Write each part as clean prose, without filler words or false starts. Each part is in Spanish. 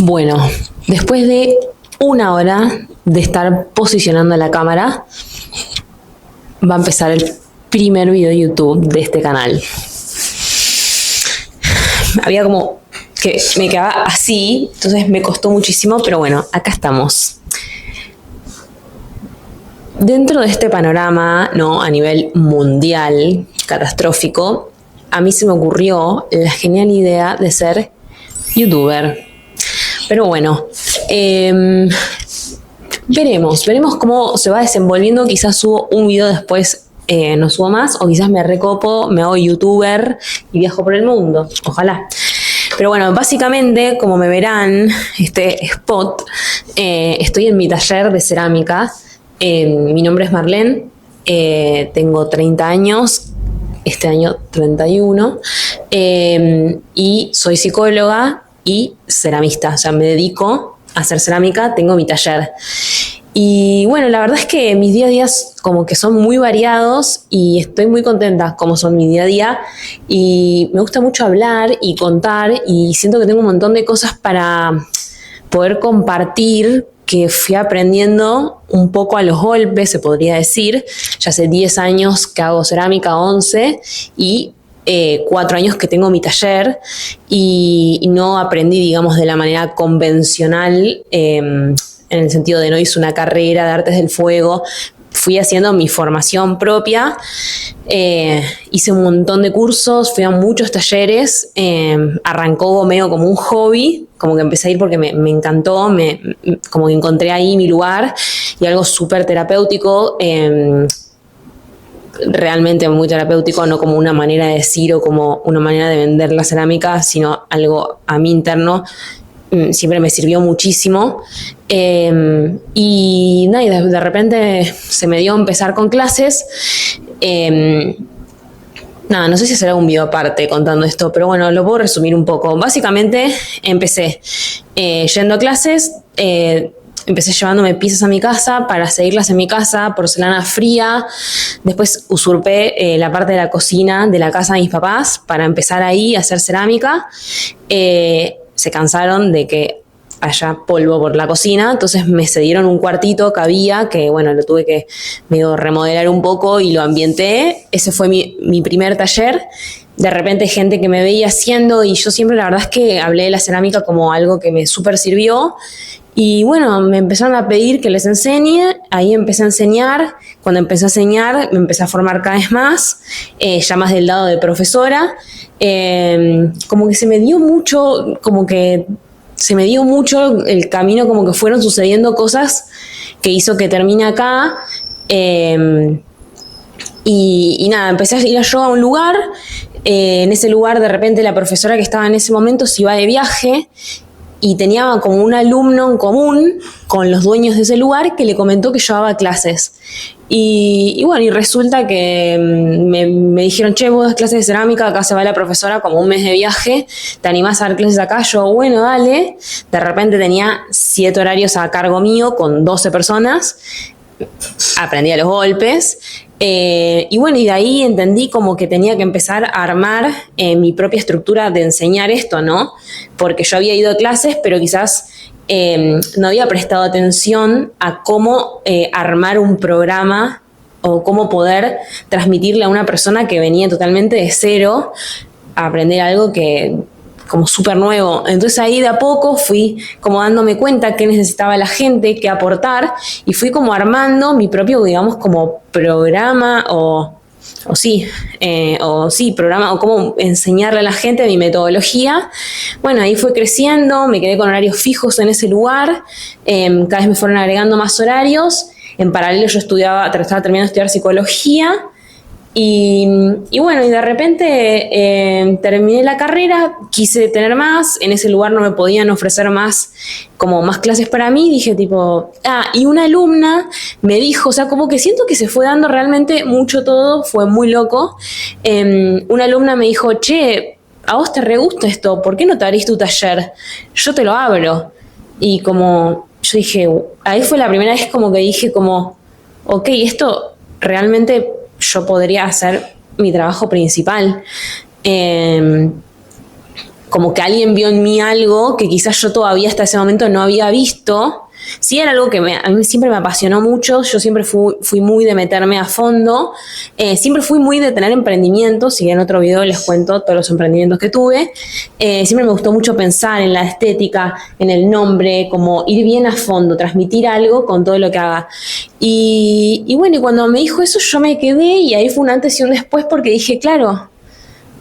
Bueno, después de una hora de estar posicionando la cámara, va a empezar el primer video de YouTube de este canal. Había como que me quedaba así, entonces me costó muchísimo, pero bueno, acá estamos. Dentro de este panorama, ¿no?, a nivel mundial, catastrófico, a mí se me ocurrió la genial idea de ser youtuber. Pero bueno, veremos cómo se va desenvolviendo. Quizás subo un video después, no subo más, o quizás me recopo, me hago youtuber y viajo por el mundo. Ojalá. Pero bueno, básicamente, como me verán, este spot, estoy en mi taller de cerámica. Mi nombre es Marlene, tengo 30 años, este año 31, y soy psicóloga y ceramista. O sea, me dedico a hacer cerámica, tengo mi taller. Y bueno, la verdad es que mis día a día como que son muy variados y estoy muy contenta como son mi día a día. Y me gusta mucho hablar y contar y siento que tengo un montón de cosas para poder compartir que fui aprendiendo un poco a los golpes, se podría decir. Ya hace 10 años que hago cerámica, 11, y 4 años que tengo mi taller y no aprendí, digamos, de la manera convencional, en el sentido de no hice una carrera de artes del fuego. Fui haciendo mi formación propia, hice un montón de cursos, fui a muchos talleres, arrancó medio como un hobby, como que empecé a ir porque me encantó, como que encontré ahí mi lugar y algo súper terapéutico, realmente muy terapéutico, no como una manera de decir o como una manera de vender la cerámica, sino algo a mí interno. Siempre me sirvió muchísimo, y nada, de repente se me dio a empezar con clases. Nada, no sé si será un video aparte contando esto, pero bueno, lo puedo resumir un poco. Básicamente empecé yendo a clases, empecé llevándome piezas a mi casa para seguirlas en mi casa, porcelana fría. Después usurpé la parte de la cocina de la casa de mis papás para empezar ahí a hacer cerámica. Se cansaron de que haya polvo por la cocina, entonces me cedieron un cuartito que había, que bueno, lo tuve que medio remodelar un poco y lo ambienté. Ese fue mi primer taller. De repente gente que me veía haciendo, y yo siempre la verdad es que hablé de la cerámica como algo que me súper sirvió. Y bueno, me empezaron a pedir que les enseñe, ahí empecé a enseñar. Cuando empecé a enseñar, me empecé a formar cada vez más, ya más del lado de profesora. Como que se me dio mucho el camino, como que fueron sucediendo cosas que hizo que termine acá. Y nada, empecé a ir yo a un lugar. En ese lugar, de repente, la profesora que estaba en ese momento se iba de viaje y tenía como un alumno en común con los dueños de ese lugar que le comentó que yo daba clases. Y bueno, y resulta que me dijeron, che, vos das clases de cerámica, acá se va la profesora como un mes de viaje, ¿te animás a dar clases acá? Yo, bueno, dale. De repente tenía 7 horarios a cargo mío con 12 personas, aprendí a los golpes. Y bueno, y de ahí entendí como que tenía que empezar a armar mi propia estructura de enseñar esto, ¿no? Porque yo había ido a clases, pero quizás no había prestado atención a cómo armar un programa o cómo poder transmitirle a una persona que venía totalmente de cero a aprender algo que como súper nuevo. Entonces ahí de a poco fui como dándome cuenta qué necesitaba la gente, qué aportar, y fui como armando mi propio, digamos, como programa programa, o cómo enseñarle a la gente mi metodología. Bueno, ahí fue creciendo, me quedé con horarios fijos en ese lugar, cada vez me fueron agregando más horarios. En paralelo yo estaba terminando de estudiar psicología. Y bueno, y de repente terminé la carrera, quise tener más, en ese lugar no me podían ofrecer más clases para mí, dije tipo, y una alumna me dijo, o sea, como que siento que se fue dando realmente mucho todo, fue muy loco. Una alumna me dijo, che, a vos te re gusta esto, ¿por qué no te abrís tu taller? Yo te lo abro. Y como yo dije, ahí fue la primera vez como que dije como, ok, esto realmente yo podría hacer mi trabajo principal. como que alguien vio en mí algo que quizás yo todavía hasta ese momento no había visto. Sí, era algo que a mí siempre me apasionó mucho, yo siempre fui muy de meterme a fondo, siempre fui muy de tener emprendimientos, y en otro video les cuento todos los emprendimientos que tuve. Siempre me gustó mucho pensar en la estética, en el nombre, como ir bien a fondo, transmitir algo con todo lo que haga. Y bueno, y cuando me dijo eso yo me quedé, y ahí fue un antes y un después, porque dije, claro,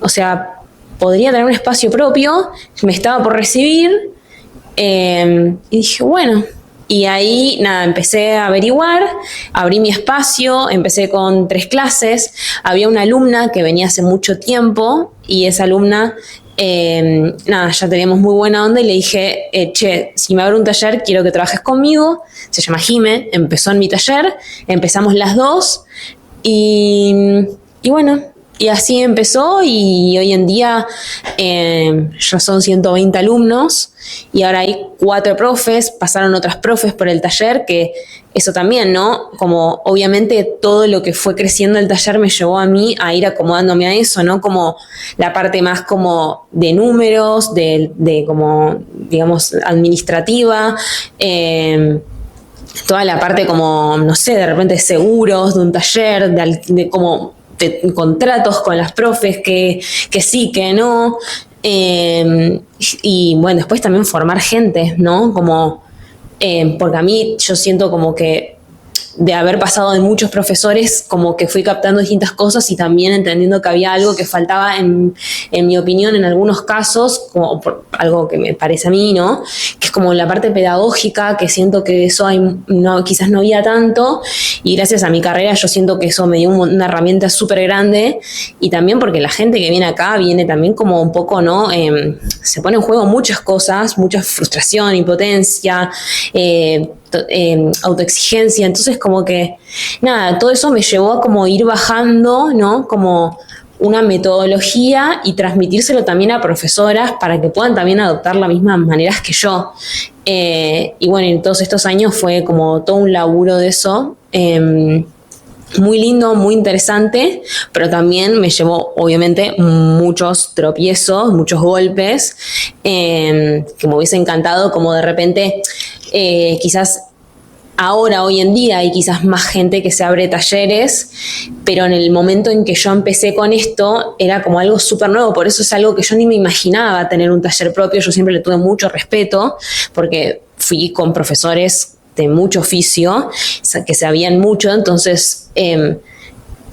o sea, podría tener un espacio propio, me estaba por recibir, y dije, bueno. Y ahí, nada, empecé a averiguar, abrí mi espacio, empecé con 3 clases. Había una alumna que venía hace mucho tiempo, y esa alumna, nada, ya teníamos muy buena onda, y le dije, che, si me abro un taller, quiero que trabajes conmigo. Se llama Jime, empezó en mi taller, empezamos las 2, y bueno, y así empezó, y hoy en día ya son 120 alumnos, y ahora hay 4 profes, pasaron otras profes por el taller, que eso también, ¿no? Como obviamente todo lo que fue creciendo el taller me llevó a mí a ir acomodándome a eso, ¿no? Como la parte más como de números, de como, digamos, administrativa, toda la parte como, no sé, de repente de seguros, de un taller, de como de contratos con las profes, que sí, que no. Y bueno, después también formar gente, ¿no? Como, porque a mí yo siento como que de haber pasado de muchos profesores, como que fui captando distintas cosas, y también entendiendo que había algo que faltaba en mi opinión en algunos casos, como por algo que me parece a mí, ¿no? Que es como la parte pedagógica, que siento que eso quizás no había tanto, y gracias a mi carrera yo siento que eso me dio una herramienta súper grande, y también porque la gente que viene acá viene también como un poco, ¿no? Se pone en juego muchas cosas, mucha frustración, impotencia, autoexigencia. Entonces como que nada, todo eso me llevó a como ir bajando, ¿no? Como una metodología, y transmitírselo también a profesoras para que puedan también adoptar las mismas maneras que yo. Y bueno, en todos estos años fue como todo un laburo de eso, muy lindo, muy interesante, pero también me llevó obviamente muchos tropiezos, muchos golpes, que me hubiese encantado como de repente, quizás ahora, hoy en día, hay quizás más gente que se abre talleres, pero en el momento en que yo empecé con esto era como algo súper nuevo, por eso es algo que yo ni me imaginaba tener un taller propio. Yo siempre le tuve mucho respeto, porque fui con profesores de mucho oficio, que sabían mucho, entonces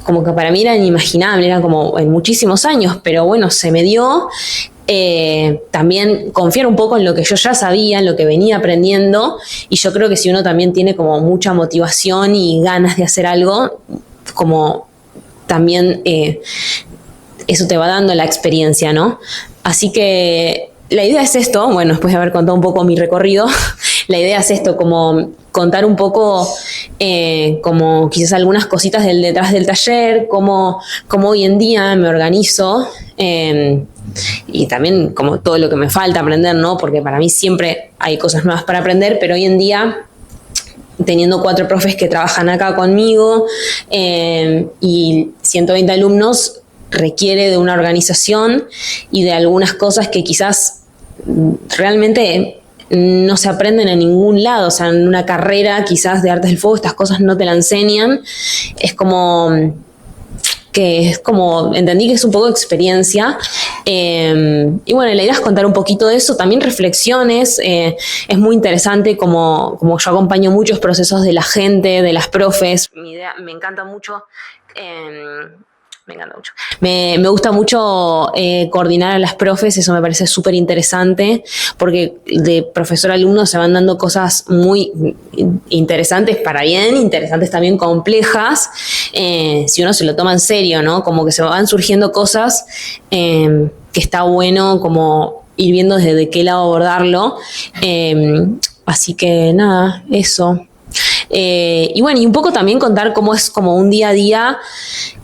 como que para mí era inimaginable, era como en muchísimos años, pero bueno, se me dio. También confiar un poco en lo que yo ya sabía, en lo que venía aprendiendo, y yo creo que si uno también tiene como mucha motivación y ganas de hacer algo, como también eso te va dando la experiencia, ¿no? Así que la idea es esto, bueno, después de haber contado un poco mi recorrido, la idea es esto, como contar un poco como quizás algunas cositas del detrás del taller, cómo hoy en día me organizo, y también como todo lo que me falta aprender, ¿no? Porque para mí siempre hay cosas nuevas para aprender, pero hoy en día, teniendo 4 profes que trabajan acá conmigo, y 120 alumnos, requiere de una organización y de algunas cosas que quizás realmente no se aprenden en ningún lado. O sea, en una carrera quizás de artes del fuego estas cosas no te la enseñan. Es como entendí que es un poco de experiencia, y bueno, la idea es contar un poquito de eso, también reflexiones. Es muy interesante como yo acompaño muchos procesos de la gente, de las profes. Mi idea, me encanta mucho. Me gusta mucho coordinar a las profes, eso me parece súper interesante, porque de profesor a alumno se van dando cosas muy interesantes para bien, interesantes también complejas, si uno se lo toma en serio, ¿no? Como que se van surgiendo cosas que está bueno como ir viendo desde qué lado abordarlo. Así que nada, eso. Y bueno, y un poco también contar cómo es como un día a día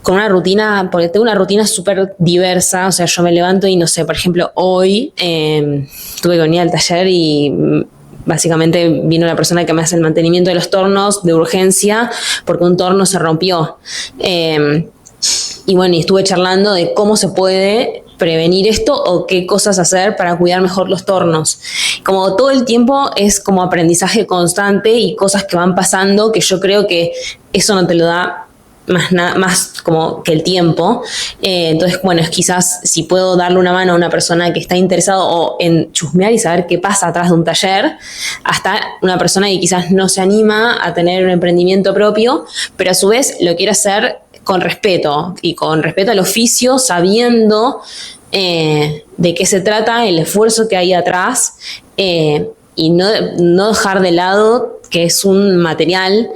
con una rutina, porque tengo una rutina súper diversa. O sea, yo me levanto y no sé, por ejemplo, hoy tuve que venir al taller y básicamente vino la persona que me hace el mantenimiento de los tornos de urgencia porque un torno se rompió. Y bueno, y estuve charlando de cómo se puede prevenir esto o qué cosas hacer para cuidar mejor los tornos. Como todo el tiempo es como aprendizaje constante y cosas que van pasando que yo creo que eso no te lo da más como que el tiempo. Entonces, bueno, es quizás si puedo darle una mano a una persona que está interesado o en chusmear y saber qué pasa atrás de un taller, hasta una persona que quizás no se anima a tener un emprendimiento propio, pero a su vez lo quiere hacer con respeto y con respeto al oficio, sabiendo de qué se trata, el esfuerzo que hay atrás, y no dejar de lado que es un material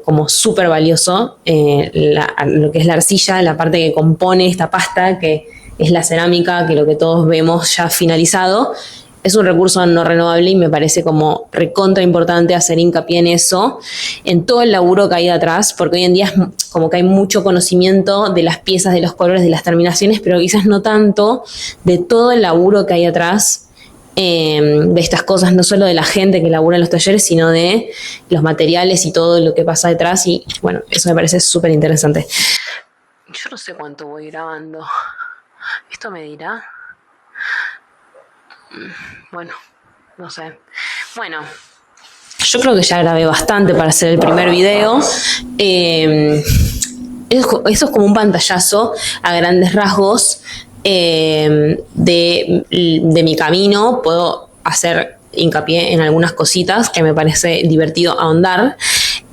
como súper valioso, lo que es la arcilla, la parte que compone esta pasta, que es la cerámica, que lo que todos vemos ya finalizado, es un recurso no renovable y me parece como recontra importante hacer hincapié en eso, en todo el laburo que hay atrás, porque hoy en día es como que hay mucho conocimiento de las piezas, de los colores, de las terminaciones, pero quizás no tanto de todo el laburo que hay atrás de estas cosas, no solo de la gente que labura en los talleres, sino de los materiales y todo lo que pasa detrás. Y bueno, eso me parece súper interesante. Yo no sé cuánto voy grabando. ¿Esto me dirá? Bueno, no sé. Bueno, yo creo que ya grabé bastante para hacer el primer video. Eso es como un pantallazo a grandes rasgos de mi camino. Puedo hacer hincapié en algunas cositas que me parece divertido ahondar.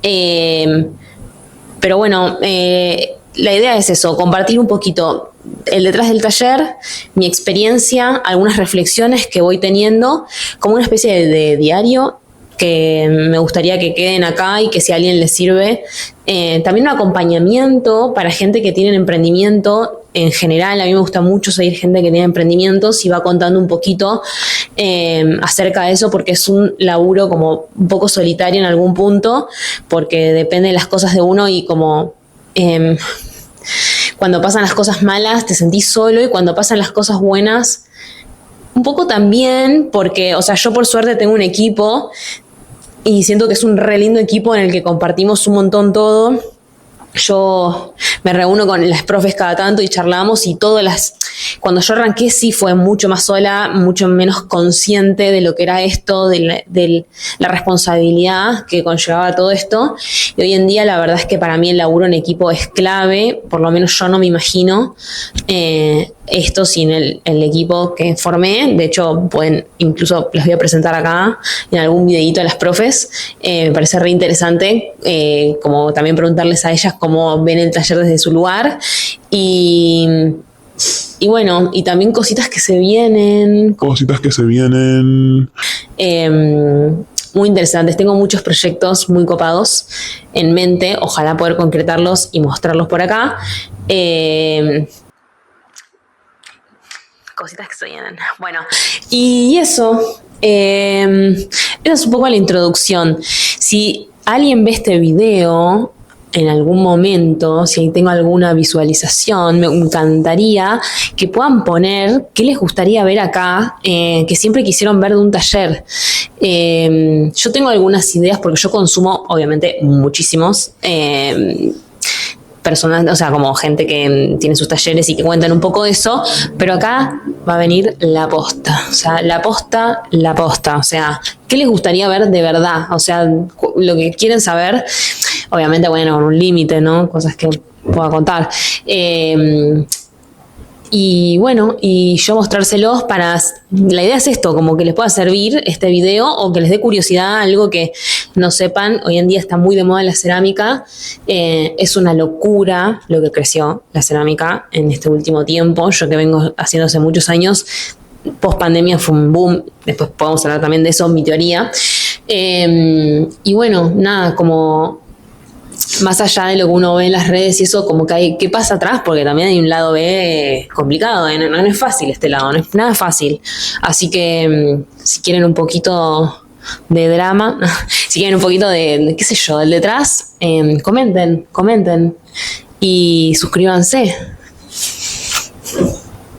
Pero bueno, la idea es eso, compartir un poquito el detrás del taller, mi experiencia, algunas reflexiones que voy teniendo, como una especie de diario que me gustaría que queden acá y que si a alguien les sirve, también un acompañamiento para gente que tiene emprendimiento en general. A mí me gusta mucho seguir gente que tiene emprendimientos y va contando un poquito acerca de eso, porque es un laburo como un poco solitario en algún punto, porque depende de las cosas de uno y como cuando pasan las cosas malas te sentís solo y cuando pasan las cosas buenas un poco también, porque, o sea, yo por suerte tengo un equipo y siento que es un re lindo equipo en el que compartimos un montón todo. Yo me reúno con las profes cada tanto y charlamos y cuando yo arranqué sí fue mucho más sola, mucho menos consciente de lo que era esto, de la responsabilidad que conllevaba todo esto. Y hoy en día la verdad es que para mí el laburo en equipo es clave, por lo menos yo no me imagino esto sin el equipo que formé. De hecho, incluso los voy a presentar acá en algún videíto a las profes. Me parece re interesante, como también preguntarles a ellas cómo ven el taller desde su lugar. Y bueno, y también cositas que se vienen. Muy interesantes. Tengo muchos proyectos muy copados en mente. Ojalá poder concretarlos y mostrarlos por acá. Cositas que se vienen. Bueno, y eso. Esa es un poco la introducción. Si alguien ve este video en algún momento, si tengo alguna visualización, me encantaría que puedan poner qué les gustaría ver acá, que siempre quisieron ver de un taller. Yo tengo algunas ideas porque yo consumo, obviamente, muchísimos personas, o sea, como gente que tiene sus talleres y que cuentan un poco de eso, pero acá va a venir la posta, o sea, la posta, o sea, ¿qué les gustaría ver de verdad? O sea, lo que quieren saber, obviamente, bueno, con un límite, ¿no? Cosas que pueda contar. Y bueno, y yo mostrárselos la idea es esto, como que les pueda servir este video o que les dé curiosidad, algo que no sepan. Hoy en día está muy de moda la cerámica, es una locura lo que creció la cerámica en este último tiempo. Yo que vengo haciendo hace muchos años, post pandemia fue un boom, después podemos hablar también de eso, mi teoría. Y bueno, nada, como más allá de lo que uno ve en las redes y eso, como que hay, ¿qué pasa atrás? Porque también hay un lado B complicado, no es fácil este lado, no es nada fácil. Así que si quieren un poquito de drama, si quieren un poquito de qué sé yo, del detrás, comenten y suscríbanse.